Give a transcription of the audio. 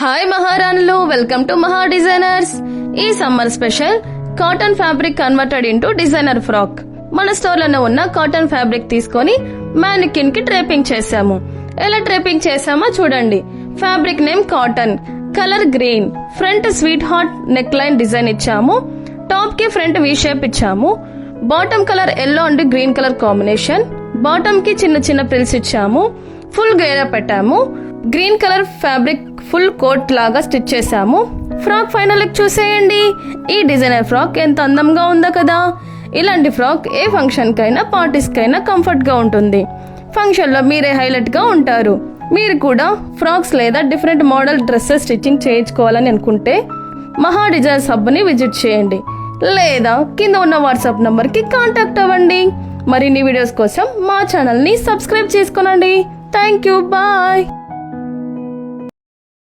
Hi మహారాణులు, welcome to మహా designers. ఈ summer special cotton fabric converted into designer frock. మన స్టోర్ లోనే ఉన్న కాటన్ ఫ్యాబ్రిక్ తీసుకొని మ్యానికిన్ కి డ్రేపింగ్ చేసాము. ఎలా డ్రేపింగ్ చేసామో చూడండి. Fabric name cotton, colour green, front sweet heart neck line design ఇచ్చాము. టాప్ కి ఫ్రంట్ వి షేప్ ఇచ్చాము. Bottom colour yellow and green colour combination. Bottom కి చిన్న చిన్న ప్రిల్స్ ఇచ్చాము. ఫుల్ గేరా పెట్టాము. Green colour fabric full coat లాగా స్టిచ్ చేసాము. ఫ్రాక్ ఫైనల్ లుక్ చూసేయండి. ఈ డిజైనర్ ఫ్రాక్ ఎంత అందంగా ఉందో కదా. ఇలాంటి ఫ్రాక్ ఏ ఫంక్షన్ కైనా పార్టీస్ కైనా కంఫర్ట్ గా ఉంటుంది. ఫంక్షన్ లో మీరే హైలైట్ గా ఉంటారు. మీరు కూడా ఫ్రాక్స్ లేదా డిఫరెంట్ మోడల్ డ్రెస్సెస్ స్టిచ్చింగ్ చేయించుకోవాలని అనుకుంటే మహా డిజైనర్స్ హబ్ ని విజిట్ చేయండి, లేదా కింద ఉన్న వాట్సాప్ నంబర్ కి కాంటాక్ట్ అవ్వండి. మరిన్ని వీడియోస్ కోసం మా ఛానల్ ని సబ్స్క్రైబ్ చేసుకోనండి. Thank you, bye.